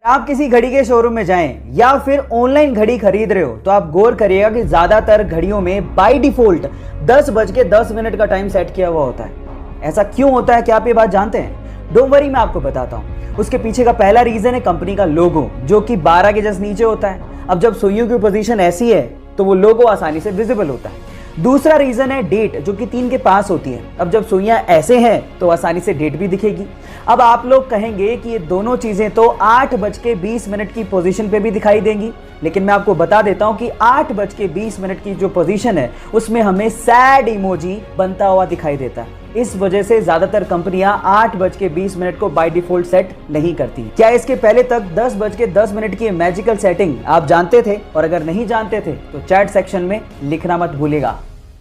आप किसी घड़ी के शोरूम में जाएं या फिर ऑनलाइन घड़ी खरीद रहे हो तो आप गौर करिएगा कि ज्यादातर घड़ियों में बाय डिफॉल्ट 10:10 का टाइम सेट किया हुआ होता है। ऐसा क्यों होता है, क्या आप ये बात जानते हैं? डोंट वरी, मैं आपको बताता हूँ। उसके पीछे का पहला रीजन है कंपनी का लोगो, जो कि 12 के जस्ट नीचे होता है। अब जब सुइयों की पोजीशन ऐसी है तो वो लोगो आसानी से विजिबल होता है। दूसरा रीजन है डेट, जो कि 3 के पास होती है। अब जब सुइयां ऐसे हैं तो आसानी से डेट भी दिखेगी। अब आप लोग कहेंगे कि ये दोनों चीजें तो 8:20 की पोजीशन पे भी दिखाई देंगी, लेकिन मैं आपको बता देता हूं कि 8:20 की जो पोजीशन है उसमें हमें सैड इमोजी बनता हुआ दिखाई देता है। इस वजह से ज्यादातर कंपनियां 8:20 को बाय डिफॉल्ट सेट नहीं करती। क्या इसके पहले तक 10:10 की मैजिकल सेटिंग आप जानते थे? और अगर नहीं जानते थे तो चैट सेक्शन में लिखना मत भूलिएगा।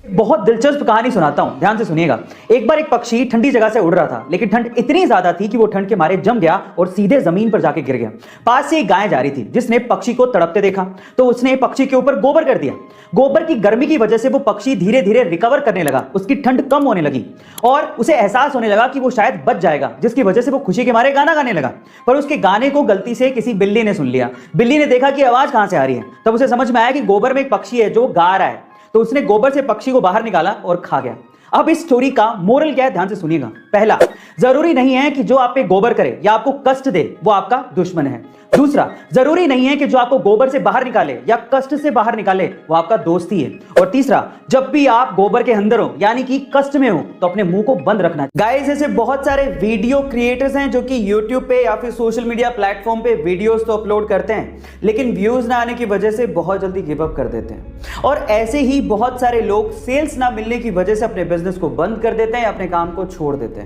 बहुत दिलचस्प कहानी सुनाता हूं, ध्यान से सुनिएगा। एक बार एक पक्षी ठंडी जगह से उड़ रहा था, लेकिन ठंड इतनी ज्यादा थी कि वो ठंड के मारे जम गया और सीधे जमीन पर जाके गिर गया। पास से एक गाय जा रही थी, जिसने पक्षी को तड़पते देखा तो उसने पक्षी के ऊपर गोबर कर दिया। गोबर की गर्मी की वजह से वो पक्षी धीरे धीरे रिकवर करने लगा, उसकी ठंड कम होने लगी और उसे एहसास होने लगा कि वो शायद बच जाएगा, जिसकी वजह से वो खुशी के मारे गाना गाने लगा। पर उसके गाने को गलती से किसी बिल्ली ने सुन लिया। बिल्ली ने देखा कि आवाज कहां से आ रही है, तब उसे समझ में आया कि गोबर में एक पक्षी है जो गा रहा है। तो उसने गोबर से पक्षी को बाहर निकाला और खा गया। अब इस स्टोरी का मोरल क्या है, ध्यान से सुनिएगा। पहला, जरूरी नहीं है कि जो आप पे गोबर करे या आपको कष्ट दे वो आपका दुश्मन है। दूसरा, जरूरी नहीं है कि जो आपको गोबर से बाहर निकाले या कष्ट से बाहर निकाले वो आपका दोस्त ही है। और तीसरा, जब भी आप गोबर के अंदर हो यानी कि कष्ट में हो तो अपने मुंह को बंद रखना। गाइस, ऐसे बहुत सारे वीडियो क्रिएटर्स हैं जो कि यूट्यूब पे या फिर सोशल मीडिया प्लेटफॉर्म पे वीडियोस तो अपलोड करते हैं, लेकिन व्यूज ना आने की वजह से बहुत जल्दी गिव अप कर देते हैं। और ऐसे ही बहुत सारे लोग सेल्स ना मिलने की वजह से अपने बिजनेस को बंद कर देते हैं, अपने काम को छोड़ देते हैं।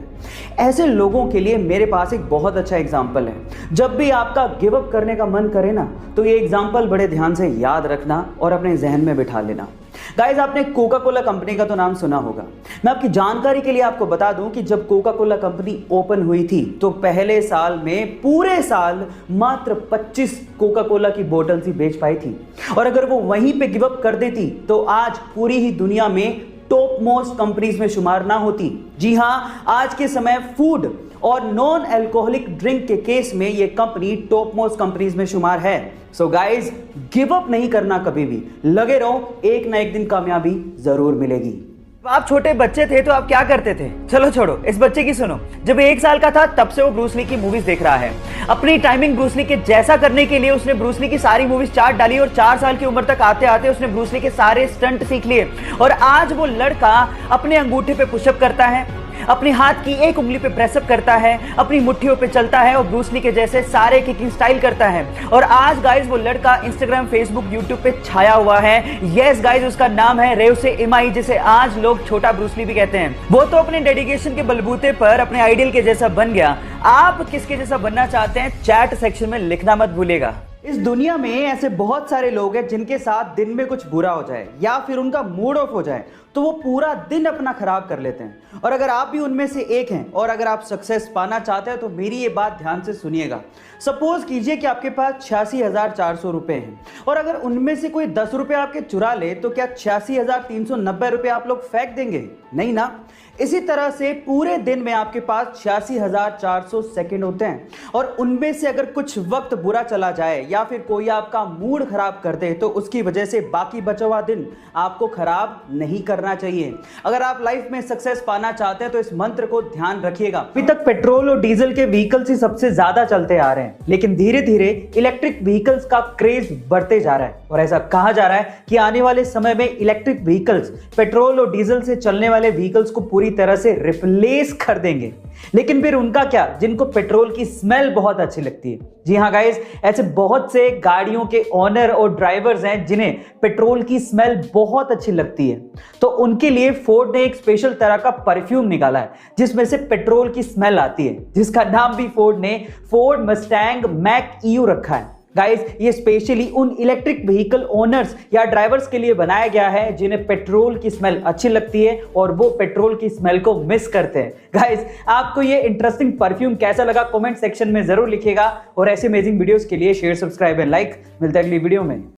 ऐसे लोगों के लिए मेरे पास एक बहुत अच्छा एग्जांपल है। जब भी आपका गिव अप करने का मन करे ना तो ये एग्जांपल बड़े ध्यान से याद रखना और अपने जहन में बिठा लेना। गाइस, आपने कोका कोला कंपनी का तो नाम सुना होगा। मैं आपकी जानकारी के लिए आपको बता दूं कि जब कोका कोला कंपनी ओपन हुई थी तो पहले साल में पूरे साल मात्र 25 कोका कोला की बोतल्स ही बेच पाई थी। और अगर वो वहीं पे गिव अप कर देती तो आज पूरी ही दुनिया में टॉप मोस्ट कंपनीज में शुमार ना होती। जी हां, आज के समय फूड और नॉन अल्कोहलिक ड्रिंक के केस में ये कंपनी टॉप मोस्ट कंपनीज में शुमार है। सो गाइज, गिव अप नहीं करना कभी भी, लगे रहो, एक ना एक दिन कामयाबी जरूर मिलेगी। आप छोटे बच्चे थे तो आप क्या करते थे? चलो छोड़ो, इस बच्चे की सुनो। जब 1 साल का था तब से वो ब्रूस ली की मूवीज देख रहा है। अपनी टाइमिंग ब्रूस ली के जैसा करने के लिए उसने ब्रूस ली की सारी मूवीज चार्ट डाली और 4 साल की उम्र तक आते आते उसने ब्रूस ली के सारे स्टंट सीख लिए। और आज वो लड़का अपने अंगूठे पे पुशअप करता है, अपनी हाथ की एक उंगली पे प्रेसअप करता है, अपनी मुट्ठियों पे चलता है और ब्रूस ली के जैसे सारे किकिंग स्टाइल करता है। और आज गाइस वो लड़का इंस्टाग्राम, फेसबुक, यूट्यूब पे छाया हुआ है। यस गाइस, उसका नाम है रेवसे इमाई, जिसे आज लोग छोटा ब्रूस ली भी कहते हैं। वो तो अपने डेडिकेशन के बलबूते पर अपने आइडियल के जैसा बन गया। आप किसके जैसा बनना चाहते हैं चैट सेक्शन में लिखना मत भूलिएगा। इस दुनिया में ऐसे बहुत सारे लोग हैं जिनके साथ दिन में कुछ बुरा हो जाए या फिर उनका मूड ऑफ हो जाए तो वो पूरा दिन अपना खराब कर लेते हैं। और अगर आप भी उनमें से एक हैं और अगर आप सक्सेस पाना चाहते हैं तो मेरी ये बात ध्यान से सुनिएगा। सपोज कीजिए कि आपके पास 86,400 रुपए हैं और अगर उनमें से कोई 10 रुपए आपके चुरा ले तो क्या 86,390 रुपए आप लोग फेंक देंगे? नहीं ना। इसी तरह से पूरे दिन में आपके पास 86,400 सेकंड होते हैं और उनमें से अगर कुछ वक्त बुरा चला जाए या फिर कोई आपका मूड खराब कर दे तो उसकी वजह से बाकी बचा हुआ दिन आपको खराब नहीं करना चाहिए। अगर आप लाइफ में सक्सेस पाना चाहते हैं तो इस मंत्र को ध्यान रखिएगा। अभी तक पेट्रोल और डीजल के व्हीकल्स ही सबसे ज्यादा चलते आ रहे हैं, लेकिन धीरे धीरे इलेक्ट्रिक व्हीकल्स का क्रेज बढ़ते जा रहा है। और ऐसा कहा जा रहा है कि आने वाले समय में इलेक्ट्रिक व्हीकल्स पेट्रोल और डीजल से चलने वाले व्हीकल्स को पूरी तरह से रिप्लेस कर देंगे। लेकिन फिर उनका क्या, जिनको पेट्रोल की स्मेल बहुत अच्छी लगती है। जी हां गाइस, ऐसे बहुत से गाड़ियों के ओनर और ड्राइवर्स हैं जिन्हें पेट्रोल की स्मेल बहुत अच्छी लगती है। तो उनके लिए फोर्ड ने एक स्पेशल तरह का परफ्यूम निकाला है जिसमें से पेट्रोल की स्मेल आती है, जिसका नाम भी फोर्ड ने फोर्ड मस्टैंग मैक ईयू रखा है। गाइस, ये स्पेशली उन इलेक्ट्रिक व्हीकल ओनर्स या ड्राइवर्स के लिए बनाया गया है जिन्हें पेट्रोल की स्मेल अच्छी लगती है और वो पेट्रोल की स्मेल को मिस करते हैं। गाइस, आपको ये इंटरेस्टिंग परफ्यूम कैसा लगा कमेंट सेक्शन में जरूर लिखिएगा और ऐसे अमेजिंग वीडियोस के लिए शेयर, सब्सक्राइब एंड लाइक। मिलते हैं अगली वीडियो में।